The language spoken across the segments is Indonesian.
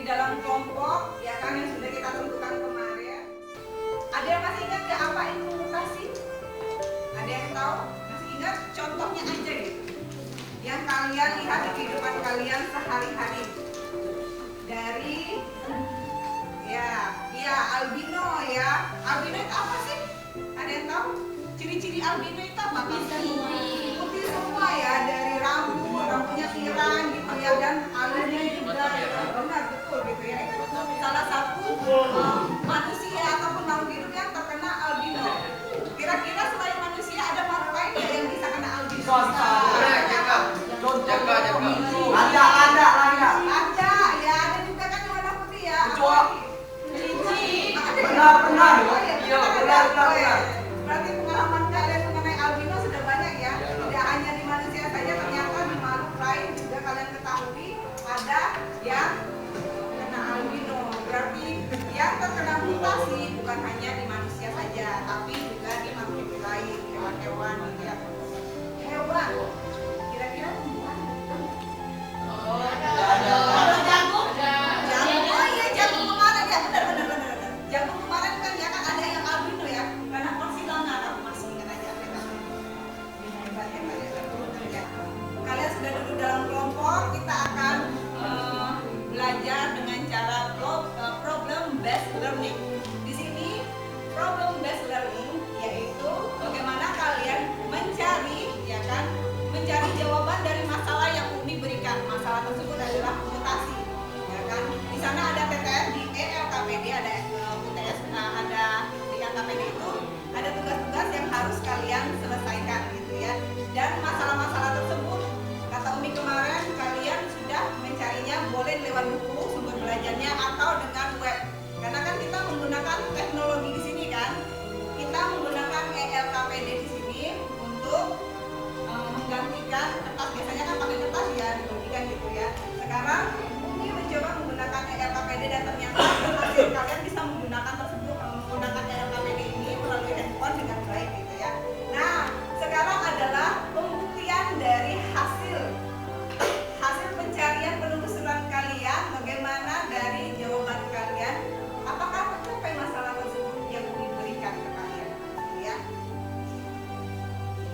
dalam kelompok, ya kan, yang sudah kita tentukan kemarin. Ada yang masih ingat nggak apa itu mutasi? Ada yang tahu? Masih ingat? Contohnya aja gitu, yang kalian lihat di kehidupan kalian sehari-hari. Dari ya albino ya. Albino itu apa sih? Ada yang tahu? Ciri-ciri albino itu apa? Putih semua ya, dari rambutnya pirang gitu ya, dan alusnya juga benar betul gitu ya. Itu salah satu manusia ataupun makhluk hidup yang terkena albino. Kira-kira selain manusia ada makhluk lain ya yang bisa kena albino? Ada ya, ada juga kan yang warna putih ya. Kelinci. Benar. Berarti pengalaman kalian mengenai albino sudah banyak ya. Tidak hanya di manusia saja, ternyata di makhluk lain juga kalian ketahui ada yang kena albino. Berarti yang terkena mutasi bukan hanya di manusia saja, tapi juga di makhluk lain, hewan-hewan ya. Hewan. Kira-kira tumbuhan? Oh, ada jagung. Oh iya, jagung kemarin ya, benar. Jagung kemarin kan ya kan ada yang albino ya, karena porsilangan. Aku masih ingat aja kita. Hebat ya. Kalian sudah duduk dalam kelompok, kita akan belajar dengan cara problem based learning. Di sini problem based learning yaitu bagaimana kalian mencari jawaban dari masalah yang Umi berikan. Masalah tersebut adalah mutasi, ya kan? Di sana ada TTS, di ELKPD ada UTS, ada di LKPD itu ada tugas-tugas yang harus kalian selesaikan gitu ya. Dan masalah-masalah tersebut kata Umi kemarin kalian sudah mencarinya boleh lewat buku sumber belajarnya atau dengan web. Karena kan kita menggunakan teknologi di sini kan. Kita menggunakan ELKPD di sini untuk menggantikan kertas. Biasanya kan pakai kertas ya, digantikan gitu ya. Sekarang Umi mencoba menggunakan ELKPD dan ternyata hasil kalian bisa menggunakan ELKPD ini melalui handphone dengan baik gitu ya. Nah, sekarang adalah pembuktian dari hasil pencarian penelusuran kalian, bagaimana dari jawaban kalian, apakah mencapai masalah tersebut yang Umi berikan ke kalian ya.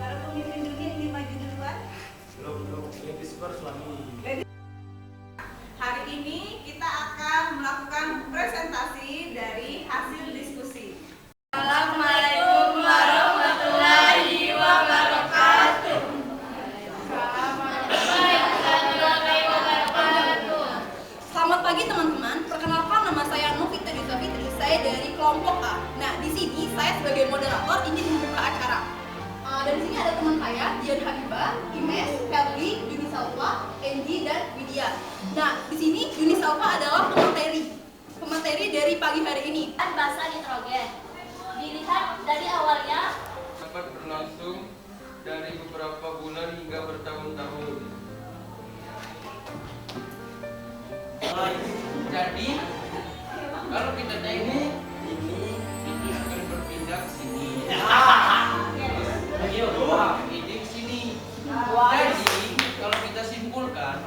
Para pemimpin dunia ingin maju duluan? Belum, ladies first suami. Hari ini kita akan melakukan presentasi dari hasil diskusi. Assalamualaikum warahmatullahi wabarakatuh. Selamat pagi teman-teman. Perkenalkan, nama saya Novita Dita Fitri. Saya dari kelompok A. Nah, di sini saya sebagai moderator ingin membuka acara. Dan di sini ada teman saya, Dian Habibah, Imes, Febri, Yuni Salva, Enji, dan Widya. Nah, di sini Yuni Salva adalah pemateri dari pagi hari ini. Bahasa nitrogen. Dilihat dari awalnya dapat berlangsung dari beberapa bulan hingga bertahun-tahun. Jadi kalau kita tengok ini akan berpindah ke sini. Ini ke sini. Jadi kalau kita simpulkan,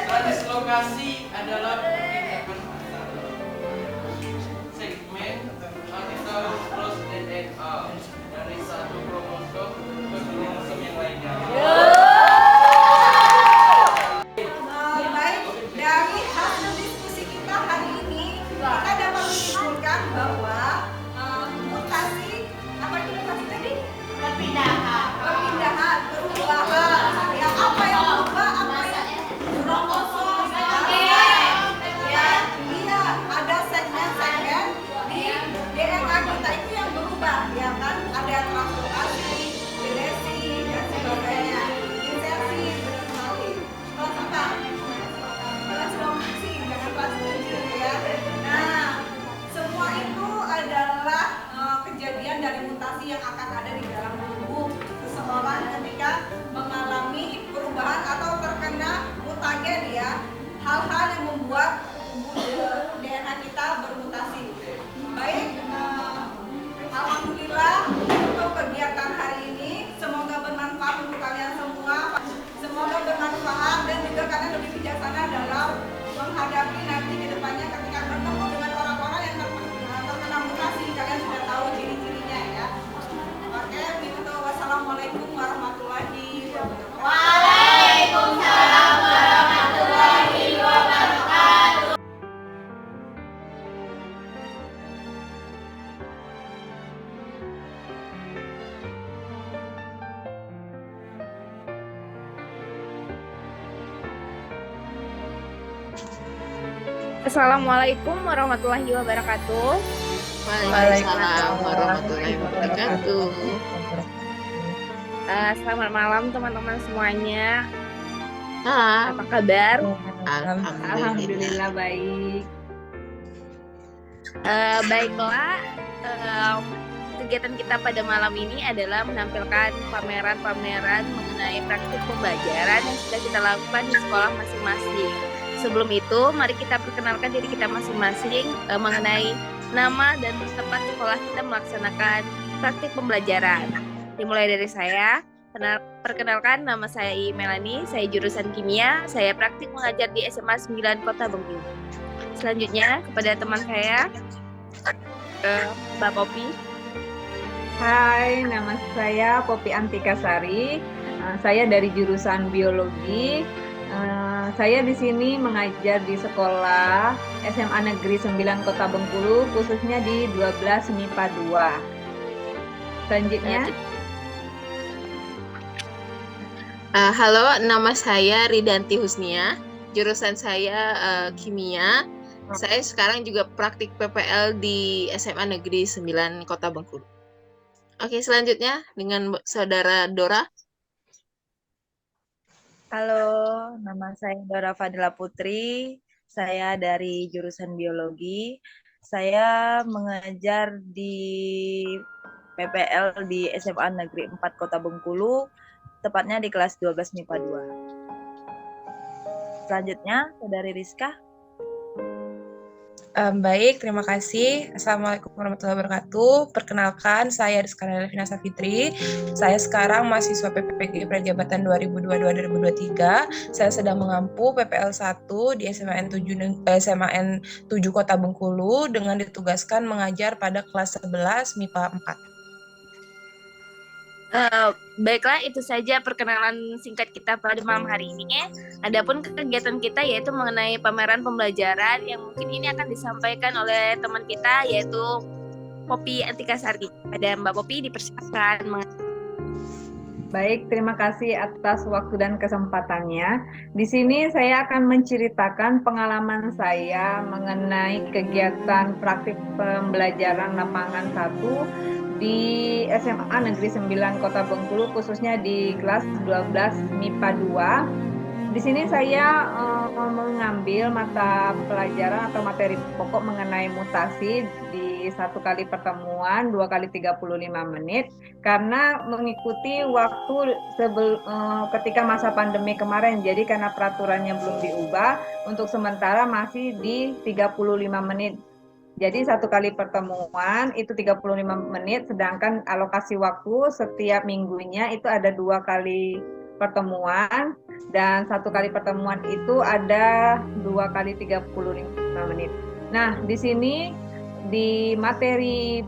translokasi adalah perpindahan segmen atau cross DNA dari satu kromosom ke kromosom yang lainnya. Baik, dari hasil diskusi kita hari ini kita dapat menyimpulkan bahwa Assalamualaikum warahmatullahi wabarakatuh. Waalaikumsalam warahmatullahi wabarakatuh. Selamat malam teman-teman semuanya. Malam. Apa kabar? Alhamdulillah. Alhamdulillah baik. Baiklah, kegiatan kita pada malam ini adalah menampilkan pameran-pameran mengenai praktik pembelajaran yang sudah kita lakukan di sekolah masing-masing. Sebelum itu, mari kita perkenalkan diri kita masing-masing mengenai nama dan tempat sekolah kita melaksanakan praktik pembelajaran. Dimulai dari saya. Perkenalkan, nama saya Melani, saya jurusan kimia, saya praktik mengajar di SMA 9 Kota Bengkulu. Selanjutnya kepada teman saya, Mbak Popi. Hai, nama saya Popi Antikasari. Saya dari jurusan biologi. Saya di sini mengajar di sekolah SMA Negeri 9 Kota Bengkulu, khususnya di 12 MIPA 2. Selanjutnya. Halo, nama saya Ridanti Husnia, jurusan saya kimia. Saya sekarang juga praktik PPL di SMA Negeri 9 Kota Bengkulu. Oke, selanjutnya dengan Saudara Dora. Halo, nama saya Dora Fadila Putri. Saya dari jurusan biologi. Saya mengajar di PPL di SMA Negeri 4 Kota Bengkulu, tepatnya di kelas 12 MIPA 2. Selanjutnya, Saudari Rizka. Baik, terima kasih. Assalamualaikum warahmatullahi wabarakatuh. Perkenalkan, saya Rizka Delvina Safitri. Saya sekarang mahasiswa PPG Prajabatan 2022-2023. Saya sedang mengampu PPL 1 di SMAN 7 Kota Bengkulu dengan ditugaskan mengajar pada kelas 11 MIPA 4. Baiklah, itu saja perkenalan singkat kita pada malam hari ini. Adapun kegiatan kita yaitu mengenai pameran pembelajaran yang mungkin ini akan disampaikan oleh teman kita yaitu Popi Antikasari. Ada Mbak Popi, dipersilakan. Baik, terima kasih atas waktu dan kesempatannya. Di sini saya akan menceritakan pengalaman saya mengenai kegiatan praktik pembelajaran lapangan 1 di SMA Negeri 9 Kota Bengkulu, khususnya di kelas 12 MIPA 2. Di sini saya mengambil mata pelajaran atau materi pokok mengenai mutasi di 1 kali pertemuan 2 kali 35 menit karena mengikuti waktu ketika masa pandemi kemarin. Jadi karena peraturannya belum diubah, untuk sementara masih di 35 menit. Jadi 1 kali pertemuan itu 35 menit, sedangkan alokasi waktu setiap minggunya itu ada 2 kali pertemuan, dan 1 kali pertemuan itu ada 2 kali 35 menit. Nah, di sini di materi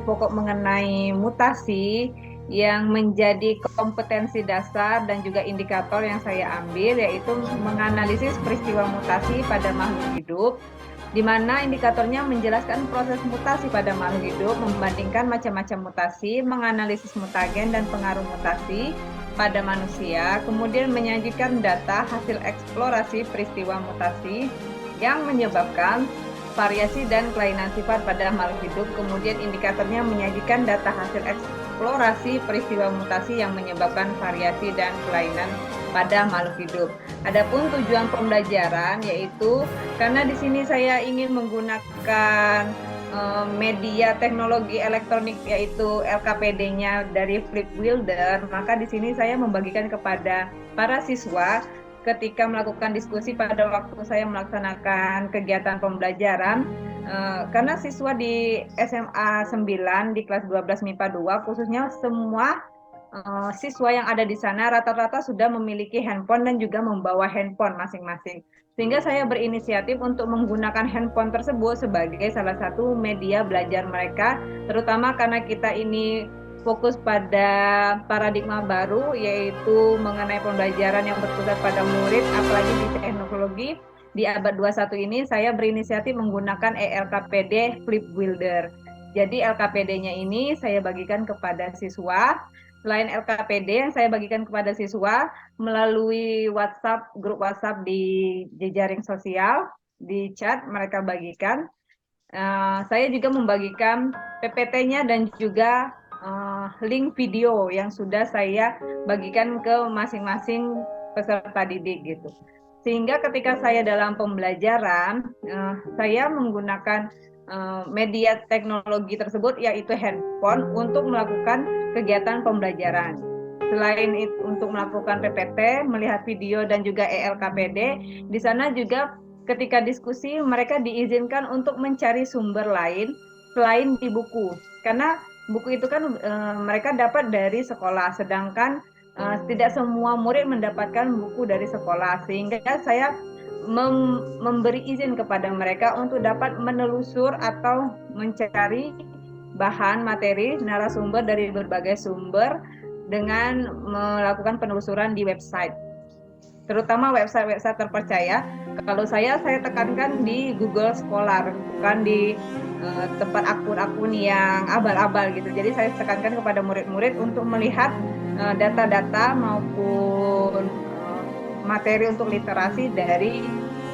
pokok mengenai mutasi yang menjadi kompetensi dasar dan juga indikator yang saya ambil yaitu menganalisis peristiwa mutasi pada makhluk hidup, di mana indikatornya menjelaskan proses mutasi pada makhluk hidup, membandingkan macam-macam mutasi, menganalisis mutagen dan pengaruh mutasi pada manusia, kemudian menyajikan data hasil eksplorasi peristiwa mutasi yang menyebabkan variasi dan kelainan sifat pada makhluk hidup, kemudian indikatornya menyajikan data hasil eksplorasi peristiwa mutasi yang menyebabkan variasi dan kelainan pada makhluk hidup. Adapun tujuan pembelajaran yaitu karena di sini saya ingin menggunakan media teknologi elektronik yaitu LKPD-nya dari Flipbuilder, maka di sini saya membagikan kepada para siswa ketika melakukan diskusi pada waktu saya melaksanakan kegiatan pembelajaran. Karena siswa di SMA 9 di kelas 12 MIPA 2 khususnya semua siswa yang ada di sana rata-rata sudah memiliki handphone dan juga membawa handphone masing-masing. Sehingga saya berinisiatif untuk menggunakan handphone tersebut sebagai salah satu media belajar mereka, terutama karena kita ini fokus pada paradigma baru yaitu mengenai pembelajaran yang berpusat pada murid, apalagi di teknologi. Di abad 21 ini saya berinisiatif menggunakan ELKPD Flipbuilder. Jadi LKPD-nya ini saya bagikan kepada siswa. Selain LKPD yang saya bagikan kepada siswa melalui WhatsApp, grup WhatsApp di jejaring sosial, di chat mereka bagikan. Saya juga membagikan PPT-nya dan juga link video yang sudah saya bagikan ke masing-masing peserta didik gitu. Sehingga ketika saya dalam pembelajaran, saya menggunakan media teknologi tersebut yaitu handphone untuk melakukan kegiatan pembelajaran. Selain itu untuk melakukan PPT, melihat video dan juga ELKPD, di sana juga ketika diskusi mereka diizinkan untuk mencari sumber lain selain di buku. Karena buku itu kan mereka dapat dari sekolah, sedangkan tidak semua murid mendapatkan buku dari sekolah, sehingga saya memberi izin kepada mereka untuk dapat menelusur atau mencari bahan materi narasumber dari berbagai sumber dengan melakukan penelusuran di website, terutama website-website terpercaya. Kalau saya tekankan di Google Scholar, bukan di tempat akun-akun yang abal-abal gitu. Jadi saya tekankan kepada murid-murid untuk melihat data-data maupun materi untuk literasi dari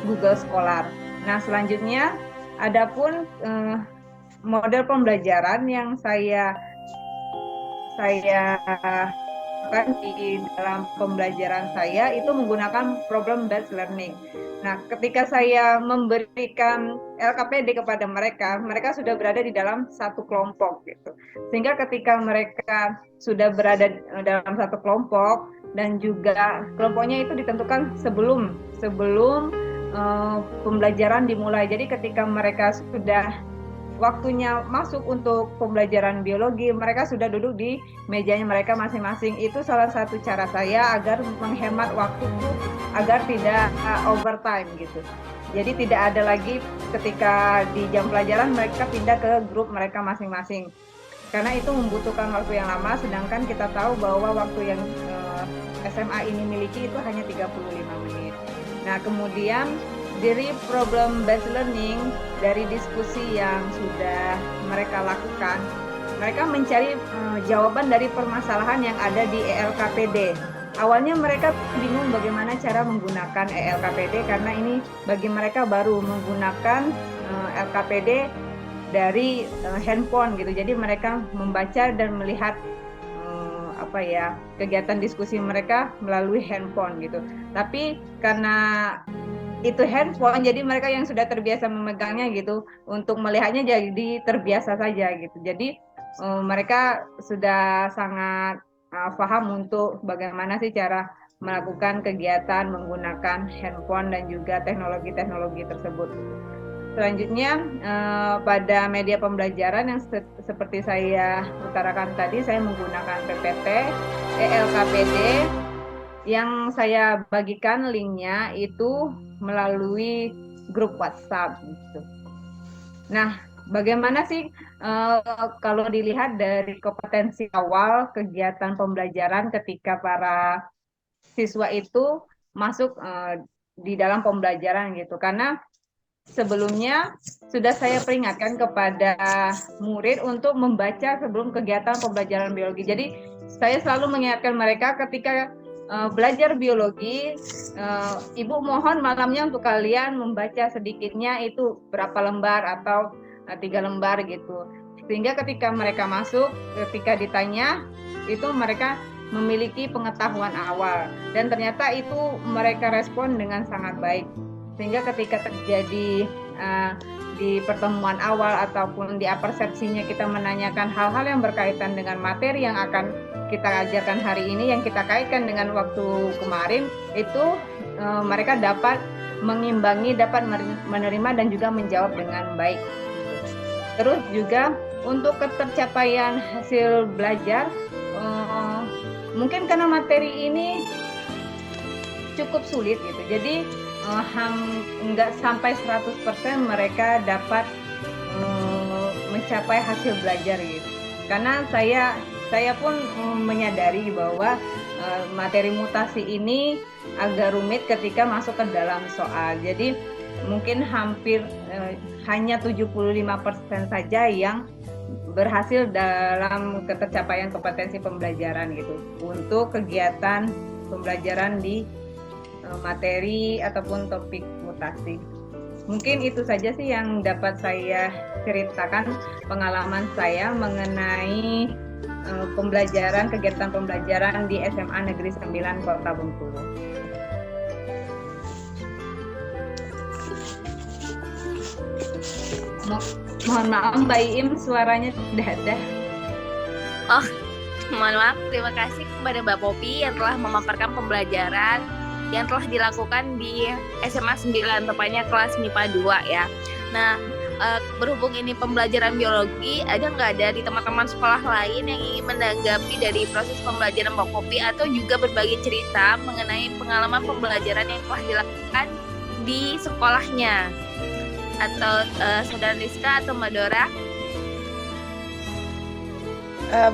Google Scholar. Nah, selanjutnya adapun model pembelajaran yang saya kan di dalam pembelajaran saya itu menggunakan problem based learning. Nah, ketika saya memberikan LKPD kepada mereka, mereka sudah berada di dalam satu kelompok gitu. Sehingga ketika mereka sudah berada dalam satu kelompok dan juga kelompoknya itu ditentukan sebelum pembelajaran dimulai. Jadi ketika mereka sudah waktunya masuk untuk pembelajaran biologi, mereka sudah duduk di mejanya mereka masing-masing. Itu salah satu cara saya agar menghemat waktuku agar tidak overtime gitu. Jadi tidak ada lagi ketika di jam pelajaran mereka pindah ke grup mereka masing-masing. Karena itu membutuhkan waktu yang lama, sedangkan kita tahu bahwa waktu yang SMA ini miliki itu hanya 35 menit. Nah, kemudian dari problem based learning, dari diskusi yang sudah mereka lakukan, mereka mencari jawaban dari permasalahan yang ada di ELKPD. Awalnya mereka bingung bagaimana cara menggunakan ELKPD karena ini bagi mereka baru menggunakan LKPD dari handphone gitu. Jadi mereka membaca dan melihat kegiatan diskusi mereka melalui handphone gitu. Tapi karena itu handphone, jadi mereka yang sudah terbiasa memegangnya gitu, untuk melihatnya jadi terbiasa saja gitu. Jadi mereka sudah sangat paham untuk bagaimana sih cara melakukan kegiatan menggunakan handphone dan juga teknologi-teknologi tersebut. Selanjutnya pada media pembelajaran yang seperti saya utarakan tadi, saya menggunakan PPT, ELKPD, yang saya bagikan linknya itu melalui grup WhatsApp gitu. Nah, bagaimana sih kalau dilihat dari kompetensi awal kegiatan pembelajaran ketika para siswa itu masuk di dalam pembelajaran gitu? Karena sebelumnya sudah saya peringatkan kepada murid untuk membaca sebelum kegiatan pembelajaran biologi. Jadi saya selalu mengingatkan mereka ketika belajar biologi, Ibu mohon malamnya untuk kalian membaca sedikitnya itu berapa lembar atau 3 lembar gitu. Sehingga ketika mereka masuk, ketika ditanya, itu mereka memiliki pengetahuan awal. Dan ternyata itu mereka respon dengan sangat baik. Sehingga ketika terjadi di pertemuan awal ataupun di apersepsinya kita menanyakan hal-hal yang berkaitan dengan materi yang akan kita ajarkan hari ini, yang kita kaitkan dengan waktu kemarin, itu mereka dapat mengimbangi, dapat menerima dan juga menjawab dengan baik. Terus juga untuk ketercapaian hasil belajar, mungkin karena materi ini cukup sulit gitu, jadi nggak sampai 100% mereka dapat mencapai hasil belajar gitu. Karena saya pun menyadari bahwa materi mutasi ini agak rumit ketika masuk ke dalam soal. Jadi mungkin hampir hanya 75% saja yang berhasil dalam ketercapaian kompetensi pembelajaran gitu untuk kegiatan pembelajaran di materi ataupun topik mutasi. Mungkin itu saja sih yang dapat saya ceritakan pengalaman saya mengenai kegiatan pembelajaran di SMA Negeri 9 Kota Bengkulu. Mohon maaf Mbak Iim, suaranya tidak ada. Oh, mohon maaf. Terima kasih kepada Mbak Popi yang telah memaparkan pembelajaran yang telah dilakukan di SMA 9, tepatnya kelas MIPA 2 ya. Nah, berhubung ini pembelajaran biologi, ada nggak dari teman-teman sekolah lain yang ingin menanggapi dari proses pembelajaran Mbak Popi atau juga berbagi cerita mengenai pengalaman pembelajaran yang telah dilakukan di sekolahnya? Atau Saudara Rizka atau Mbak Dora?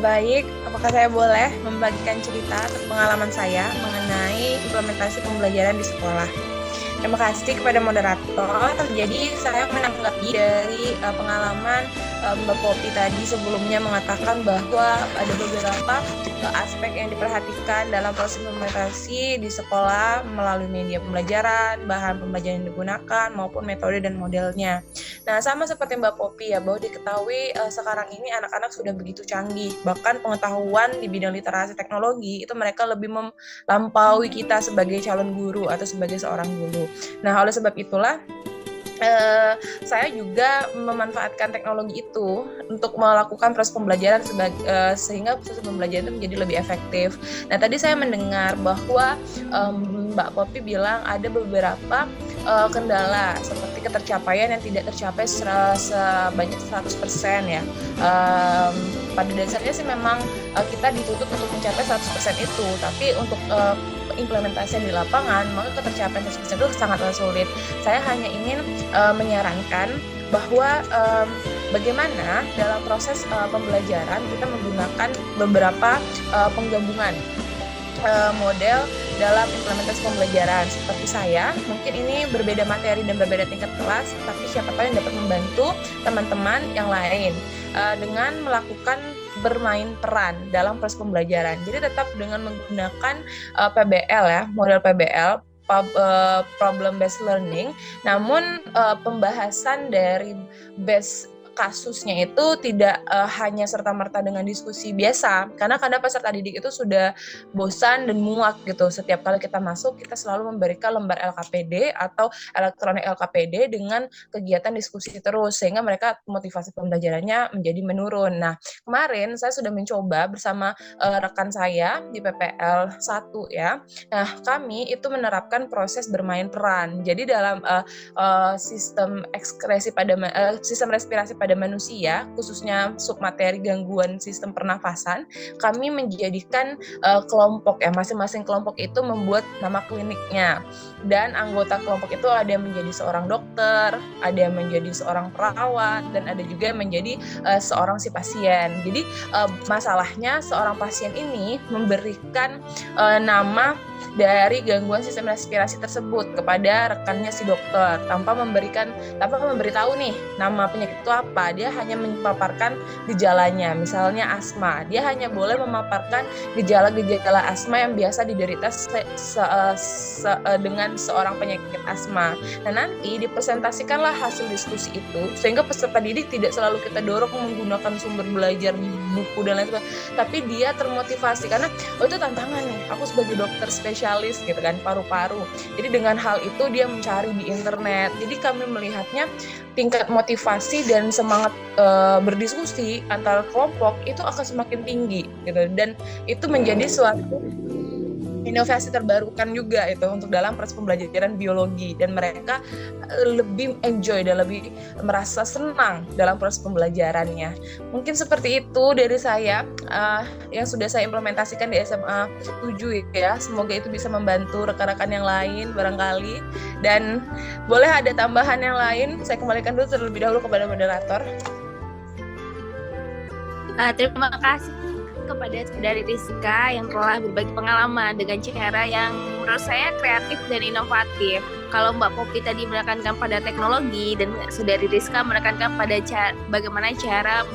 Baik, apakah saya boleh membagikan cerita atau pengalaman saya mengenai implementasi pembelajaran di sekolah? Terima kasih kepada moderator. Jadi saya menanggapi dari pengalaman Mbak Popi tadi sebelumnya mengatakan bahwa ada beberapa aspek yang diperhatikan dalam proses implementasi di sekolah melalui media pembelajaran, bahan pembelajaran yang digunakan, maupun metode dan modelnya. Nah, sama seperti Mbak Popi ya, bahwa diketahui sekarang ini anak-anak sudah begitu canggih, bahkan pengetahuan di bidang literasi teknologi itu mereka lebih melampaui kita sebagai calon guru atau sebagai seorang guru. Nah, oleh sebab itulah saya juga memanfaatkan teknologi itu untuk melakukan proses pembelajaran sehingga proses pembelajaran itu menjadi lebih efektif. Nah, tadi saya mendengar bahwa Mbak Popi bilang ada beberapa kendala seperti ketercapaian yang tidak tercapai sebanyak 100% ya. Pada dasarnya sih memang kita dituntut untuk mencapai 100% itu, tapi untuk implementasi di lapangan, maka ketercapaian 100% itu sangatlah sulit. Saya hanya ingin menyarankan bahwa bagaimana dalam proses pembelajaran kita menggunakan beberapa penggabungan model dalam implementasi pembelajaran. Seperti saya, mungkin ini berbeda materi dan berbeda tingkat kelas, tapi siapa tahu yang dapat membantu teman-teman yang lain dengan melakukan bermain peran dalam proses pembelajaran. Jadi tetap dengan menggunakan PBL ya, model PBL, problem based learning, namun pembahasan dari base kasusnya itu tidak hanya serta-merta dengan diskusi biasa, karena kadang peserta didik itu sudah bosan dan muak gitu. Setiap kali kita masuk, kita selalu memberikan lembar LKPD atau elektronik LKPD dengan kegiatan diskusi terus, sehingga mereka motivasi pembelajarannya menjadi menurun. Nah, kemarin saya sudah mencoba bersama rekan saya di PPL 1 ya. Nah, kami itu menerapkan proses bermain peran. Jadi dalam sistem respirasi pada manusia, khususnya submateri gangguan sistem pernafasan, kami menjadikan kelompok ya, masing-masing kelompok itu membuat nama kliniknya, dan anggota kelompok itu ada yang menjadi seorang dokter, ada yang menjadi seorang perawat, dan ada juga yang menjadi seorang si pasien. Jadi masalahnya seorang pasien ini memberikan nama dari gangguan sistem respirasi tersebut kepada rekannya si dokter tanpa memberitahu nih nama penyakit itu apa. Dia hanya memaparkan gejalanya, misalnya asma. Dia hanya boleh memaparkan gejala-gejala asma yang biasa diderita dengan seorang penyakit asma. Nah, nanti dipresentasikanlah hasil diskusi itu sehingga peserta didik tidak selalu kita dorong menggunakan sumber belajar di buku dan lain sebagainya, tapi dia termotivasi karena itu tantangan nih, aku sebagai dokter spesialis gitu kan, paru-paru. Jadi dengan hal itu dia mencari di internet. Jadi kami melihatnya tingkat motivasi dan semangat berdiskusi antar kelompok itu akan semakin tinggi gitu, dan itu menjadi suatu inovasi terbarukan juga itu untuk dalam proses pembelajaran biologi, dan mereka lebih enjoy dan lebih merasa senang dalam proses pembelajarannya. Mungkin seperti itu dari saya yang sudah saya implementasikan di SMA 7 ya. Semoga itu bisa membantu rekan-rekan yang lain barangkali, dan boleh ada tambahan yang lain. Saya kembalikan dulu terlebih dahulu kepada moderator. Terima kasih kepada Saudari Rizka yang telah berbagi pengalaman dengan cara yang menurut saya kreatif dan inovatif. Kalau Mbak Popi tadi menekankan pada teknologi dan Saudari Rizka menekankan pada bagaimana cara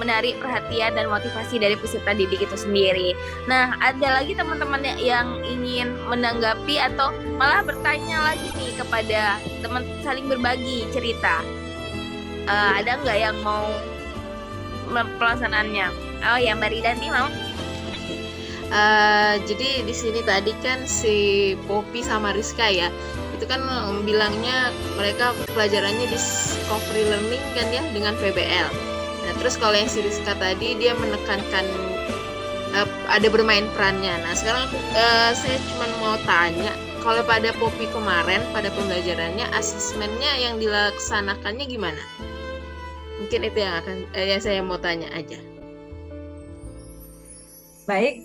menarik perhatian dan motivasi dari peserta didik itu sendiri. Nah, ada lagi teman-teman yang ingin menanggapi atau malah bertanya lagi nih kepada teman, saling berbagi cerita. Ada nggak yang mau pelaksanaannya? Oh ya, Mbak Ridanti mau? Jadi di sini tadi kan si Poppy sama Rizka ya, itu kan bilangnya mereka pelajarannya discovery learning kan ya dengan PBL. Nah terus kalau yang si Rizka tadi dia menekankan ada bermain perannya. Nah sekarang saya cuma mau tanya, kalau pada Poppy kemarin pada pembelajarannya asesmennya yang dilaksanakannya gimana? Mungkin itu yang saya mau tanya aja. Baik,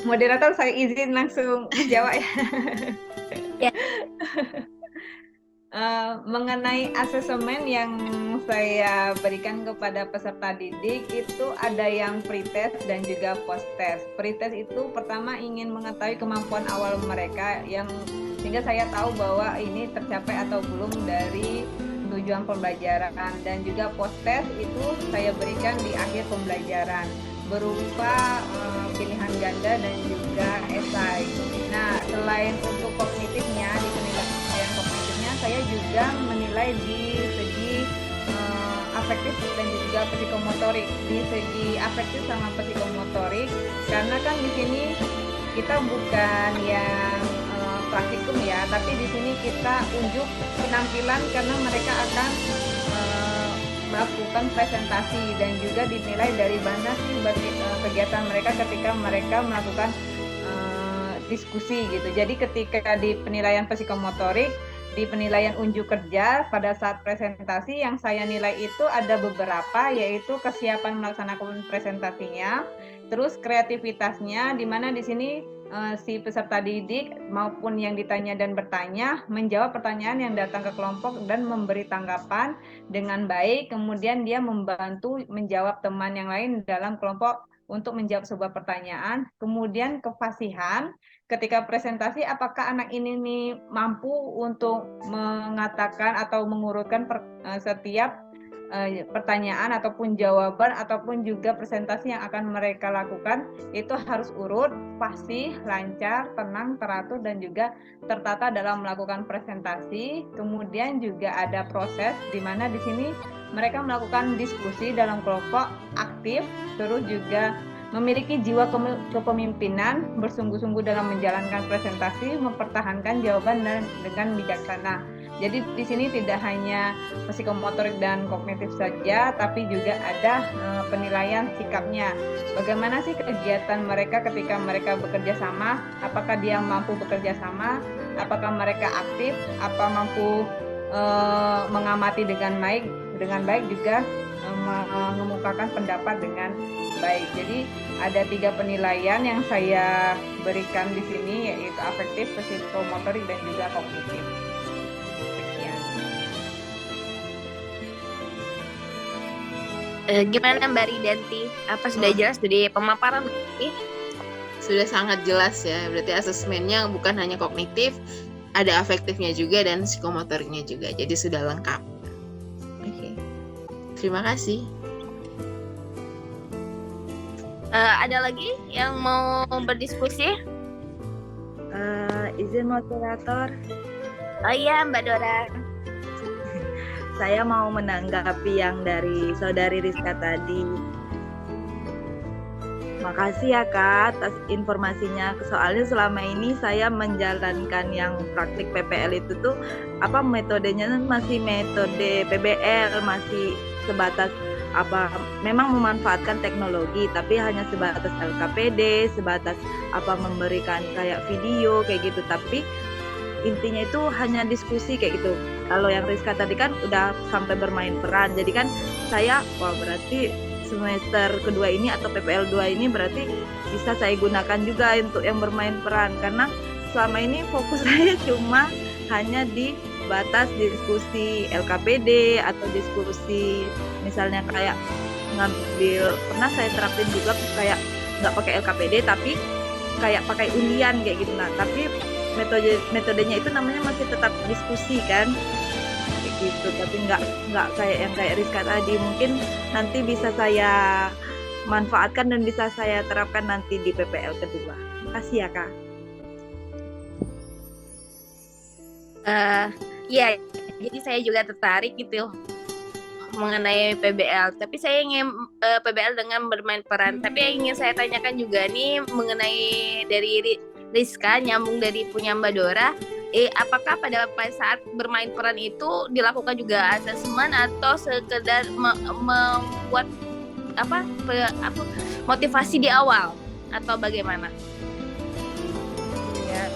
moderator saya izin langsung jawab ya. Ya. Mengenai asesmen yang saya berikan kepada peserta didik itu ada yang pre-test dan juga post-test. Pre-test itu pertama ingin mengetahui kemampuan awal mereka yang sehingga saya tahu bahwa ini tercapai atau belum dari tujuan pembelajaran, dan juga post-test itu saya berikan di akhir pembelajaran berupa pilihan ganda dan juga esai. Nah, selain untuk kognitifnya, di penilaian kognitifnya saya juga menilai di segi afektif dan juga psikomotorik. Di segi afektif sama psikomotorik, karena kan di sini kita bukan yang praktikum ya, tapi di sini kita unjuk penampilan karena mereka akan melakukan presentasi dan juga dinilai dari mana sih kegiatan mereka ketika mereka melakukan diskusi gitu. Jadi ketika di penilaian psikomotorik, di penilaian unjuk kerja pada saat presentasi yang saya nilai itu ada beberapa, yaitu kesiapan melaksanakan presentasinya, terus kreativitasnya, di mana di sini si peserta didik maupun yang ditanya dan bertanya menjawab pertanyaan yang datang ke kelompok dan memberi tanggapan dengan baik, kemudian dia membantu menjawab teman yang lain dalam kelompok untuk menjawab sebuah pertanyaan. Kemudian kefasihan ketika presentasi, apakah anak ini nih mampu untuk mengatakan atau mengurutkan setiap pertanyaan ataupun jawaban ataupun juga presentasi yang akan mereka lakukan itu harus urut, fasih, lancar, tenang, teratur dan juga tertata dalam melakukan presentasi. Kemudian juga ada proses di mana di sini mereka melakukan diskusi dalam kelompok aktif, terus juga memiliki jiwa kepemimpinan, bersungguh-sungguh dalam menjalankan presentasi, mempertahankan jawaban dengan bijaksana. Jadi di sini tidak hanya psikomotorik dan kognitif saja, tapi juga ada penilaian sikapnya. Bagaimana sih kegiatan mereka ketika mereka bekerja sama? Apakah dia mampu bekerja sama? Apakah mereka aktif? Apa mampu mengamati dengan baik juga mengemukakan pendapat dengan baik. Jadi ada 3 penilaian yang saya berikan di sini, yaitu afektif, psikomotorik dan juga kognitif. Gimana Mbak Ridanti? Apa sudah jelas dari pemaparan ini? Sudah sangat jelas ya. Berarti asesmennya bukan hanya kognitif, ada afektifnya juga dan psikomotoriknya juga. Jadi sudah lengkap. Oke. Terima kasih. Ada lagi yang mau berdiskusi? Izin moderator. Oh iya Mbak Dora. Saya mau menanggapi yang dari saudari Rizka tadi. Makasih ya Kak atas informasinya. Soalnya selama ini saya menjalankan yang praktik PPL itu tuh metodenya masih metode PBL, masih sebatas memang memanfaatkan teknologi tapi hanya sebatas LKPD, sebatas memberikan kayak video kayak gitu, tapi intinya itu hanya diskusi kayak gitu. Kalau yang Rizka tadi kan udah sampai bermain peran, jadi kan saya berarti semester kedua ini atau PPL 2 ini berarti bisa saya gunakan juga untuk yang bermain peran, karena selama ini fokus saya cuma hanya di batas diskusi LKPD atau diskusi misalnya kayak ngambil, pernah saya terapin juga kayak nggak pakai LKPD tapi kayak pakai undian kayak gitu. Nah tapi metodenya itu namanya masih tetap diskusi kan, gitu, tapi nggak kayak yang kayak Rizka tadi. Mungkin nanti bisa saya manfaatkan dan bisa saya terapkan nanti di PPL kedua. Makasih ya Kak. Ya, jadi saya juga tertarik gitu mengenai PBL. Tapi saya ingin PBL dengan bermain peran. Tapi yang ingin saya tanyakan juga nih mengenai dari Rizka, nyambung dari punya Mbak Dora. Apakah pada saat bermain peran itu dilakukan juga asesmen atau sekedar membuat apa motivasi di awal atau bagaimana? Ya,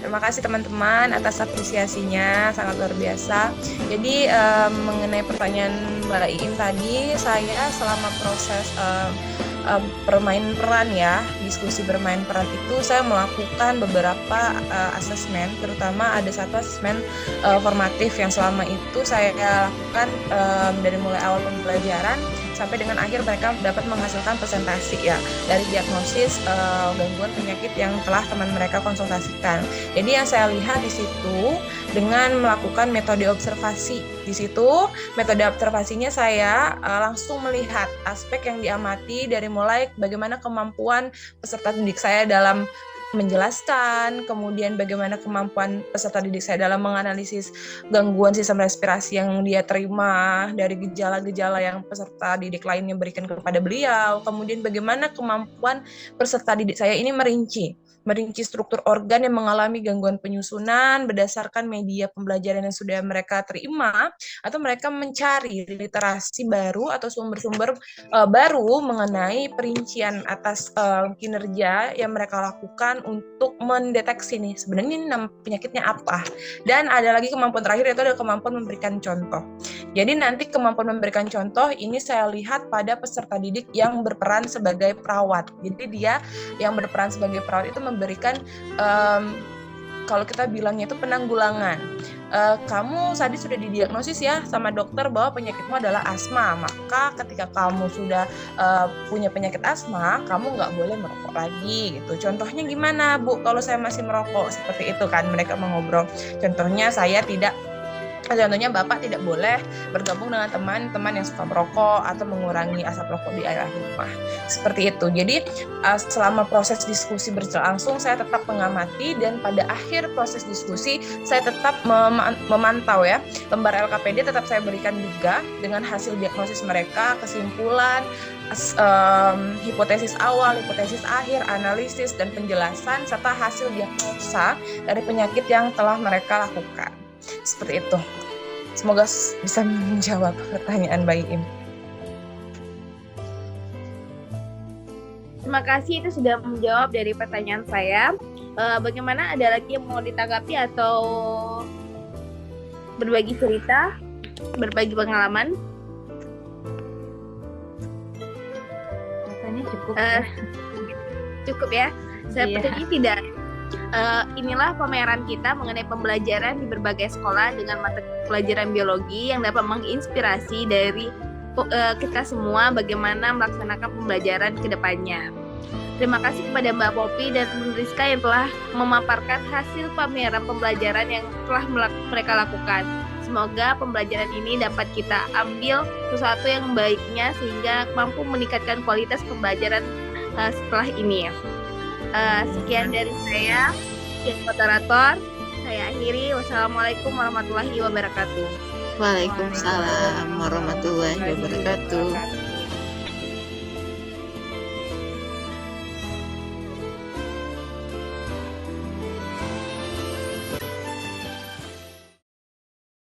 terima kasih teman-teman atas apresiasinya, sangat luar biasa. Jadi mengenai pertanyaan Mbak Iin tadi, saya selama proses bermain peran ya, diskusi bermain peran itu saya melakukan beberapa asesmen, terutama ada satu asesmen formatif yang selama itu saya lakukan dari mulai awal pembelajaran sampai dengan akhir mereka dapat menghasilkan presentasi ya dari diagnosis gangguan penyakit yang telah teman mereka konsultasikan. Jadi yang saya lihat di situ dengan melakukan metode observasi. Di situ metode observasinya saya langsung melihat aspek yang diamati dari mulai bagaimana kemampuan peserta didik saya dalam menjelaskan, kemudian bagaimana kemampuan peserta didik saya dalam menganalisis gangguan sistem respirasi yang dia terima dari gejala-gejala yang peserta didik lainnya berikan kepada beliau, kemudian bagaimana kemampuan peserta didik saya ini merinci struktur organ yang mengalami gangguan penyusunan berdasarkan media pembelajaran yang sudah mereka terima, atau mereka mencari literasi baru atau sumber-sumber baru mengenai perincian atas kinerja yang mereka lakukan untuk mendeteksi nih sebenarnya ini nama penyakitnya apa. Dan ada lagi kemampuan terakhir, yaitu ada kemampuan memberikan contoh. Jadi nanti kemampuan memberikan contoh ini saya lihat pada peserta didik yang berperan sebagai perawat. Jadi dia yang berperan sebagai perawat itu memberikan kalau kita bilangnya itu penanggulangan. Kamu tadi sudah didiagnosis ya sama dokter bahwa penyakitmu adalah asma, maka ketika kamu sudah punya penyakit asma, kamu nggak boleh merokok lagi gitu. Contohnya gimana Bu, kalau saya masih merokok? Seperti itu kan mereka mengobrol. Contohnya Bapak tidak boleh bergabung dengan teman-teman yang suka merokok atau mengurangi asap rokok di area rumah. Seperti itu. Jadi selama proses diskusi berlangsung saya tetap mengamati, dan pada akhir proses diskusi saya tetap memantau ya. Lembar LKPD tetap saya berikan juga dengan hasil diagnosis mereka, kesimpulan, hipotesis awal, hipotesis akhir, analisis dan penjelasan serta hasil diagnosa dari penyakit yang telah mereka lakukan. Seperti itu. Semoga bisa menjawab pertanyaan Mbak Iim. Terima kasih, itu sudah menjawab dari pertanyaan saya. Bagaimana, ada lagi yang mau ditanggapi atau berbagi cerita, berbagi pengalaman? Rasanya cukup ya. Cukup ya. Sepertinya tidak. Inilah pameran kita mengenai pembelajaran di berbagai sekolah dengan mata pelajaran biologi yang dapat menginspirasi dari kita semua bagaimana melaksanakan pembelajaran ke depannya. Terima kasih kepada Mbak Poppy dan Rizka yang telah memaparkan hasil pameran pembelajaran yang telah mereka lakukan. Semoga pembelajaran ini dapat kita ambil sesuatu yang baiknya sehingga mampu meningkatkan kualitas pembelajaran setelah ini ya. Sekian dari saya, moderator. Saya akhiri. Wassalamualaikum warahmatullahi wabarakatuh. Waalaikumsalam warahmatullahi wabarakatuh.